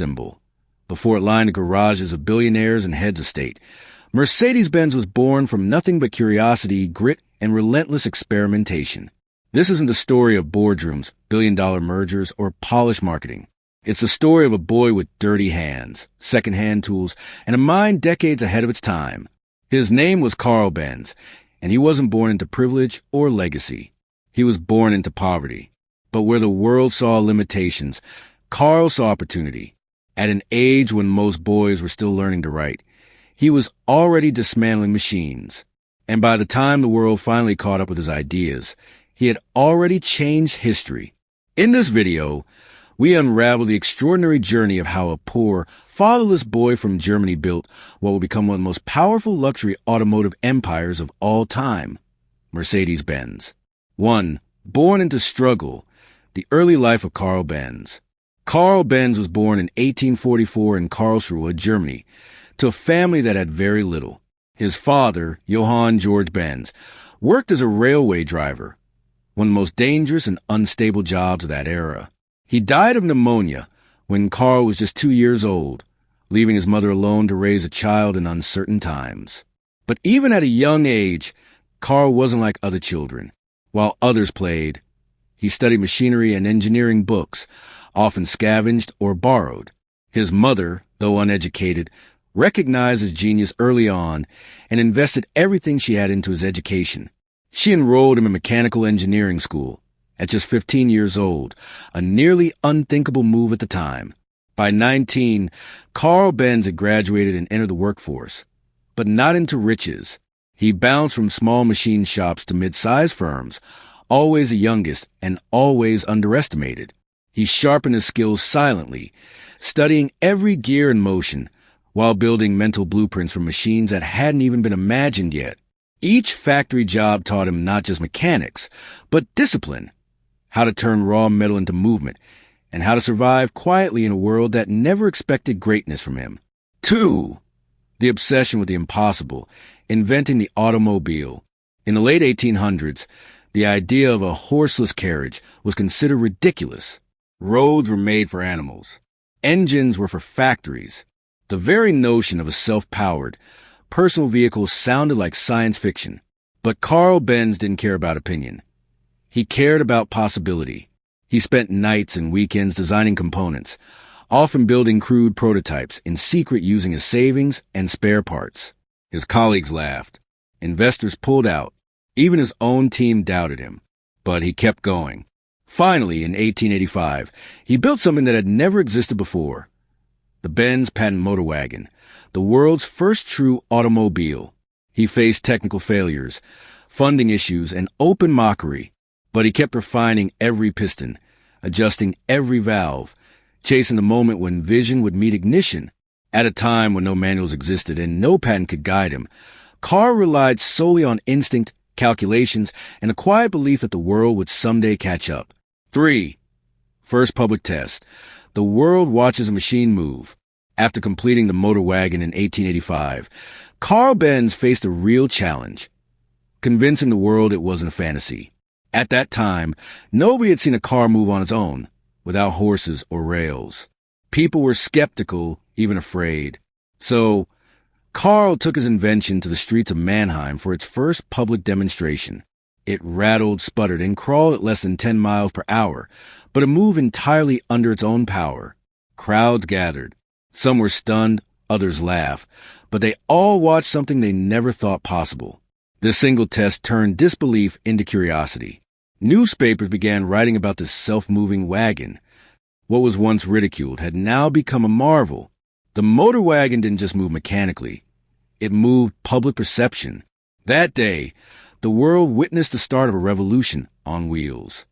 symbol. Before it lined the garages of billionaires and heads of state, Mercedes Benz was born from nothing but curiosity, grit, and relentless experimentation. This isn't the story of boardrooms, billion-dollar mergers, or polished marketing. It's the story of a boy with dirty hands, second-hand tools, and a mind decades ahead of its time. His name was Carl Benz, and he wasn't born into privilege or legacy. He was born into poverty. But where the world saw limitations, Carl saw opportunity. At an age when most boys were still learning to write, he was already dismantling machines. And by the time the world finally caught up with his ideas, he had already changed history. In this video, we unravel the extraordinary journey of how a poor, fatherless boy from Germany built what will become one of the most powerful luxury automotive empires of all time, Mercedes Benz. 1. Born into struggle, the early life of Carl Benz. Carl Benz was born in 1844 in Karlsruhe, Germany, to a family that had very little. His father, Johann George Benz, worked as a railway driver, one of the most dangerous and unstable jobs of that era. He died of pneumonia when Carl was just 2 years old, leaving his mother alone to raise a child in uncertain times. But even at a young age, Carl wasn't like other children. While others played, he studied machinery and engineering books, often scavenged or borrowed. His mother, though uneducated, recognized his genius early on and invested everything she had into his education. She enrolled him in mechanical engineering school at just 15 years old, a nearly unthinkable move at the time. By 19, Carl Benz had graduated and entered the workforce, but not into riches. He bounced from small machine shops to mid-sized firms, always the youngest and always underestimated. He sharpened his skills silently, studying every gear in motion, while building mental blueprints for machines that hadn't even been imagined yet. Each factory job taught him not just mechanics, but discipline, how to turn raw metal into movement, and how to survive quietly in a world that never expected greatness from him. 2. The obsession with the impossible, inventing the automobile. In the late 1800s, the idea of a horseless carriage was considered ridiculous. Roads were made for animals. Engines were for factories. The very notion of a self-powered, personal vehicle sounded like science fiction. But Carl Benz didn't care about opinion. He cared about possibility. He spent nights and weekends designing components, often building crude prototypes in secret using his savings and spare parts. His colleagues laughed. Investors pulled out. Even his own team doubted him. But he kept going. Finally, in 1885, he built something that had never existed before. The Benz patent motor wagon, the world's first true automobile. He faced technical failures, funding issues, and open mockery. But he kept refining every piston, adjusting every valve, chasing the moment when vision would meet ignition. At a time when no manuals existed and no patent could guide him, Carl relied solely on instinct, calculations, and a quiet belief that the world would someday catch up. 3. First public test. The world watches a machine move. After completing the motor wagon in 1885, Carl Benz faced a real challenge, convincing the world it wasn't a fantasy. At that time, nobody had seen a car move on its own, without horses or rails. People were skeptical, even afraid. So, Carl took his invention to the streets of Mannheim for its first public demonstration. It rattled, sputtered, and crawled at less than 10 miles per hour, but it moved entirely under its own power. Crowds gathered. Some were stunned, others laughed, but they all watched something they never thought possible. This single test turned disbelief into curiosity. Newspapers began writing about this self-moving wagon. What was once ridiculed had now become a marvel. The motor wagon didn't just move mechanically. It moved public perception. That day, the world witnessed the start of a revolution on wheels.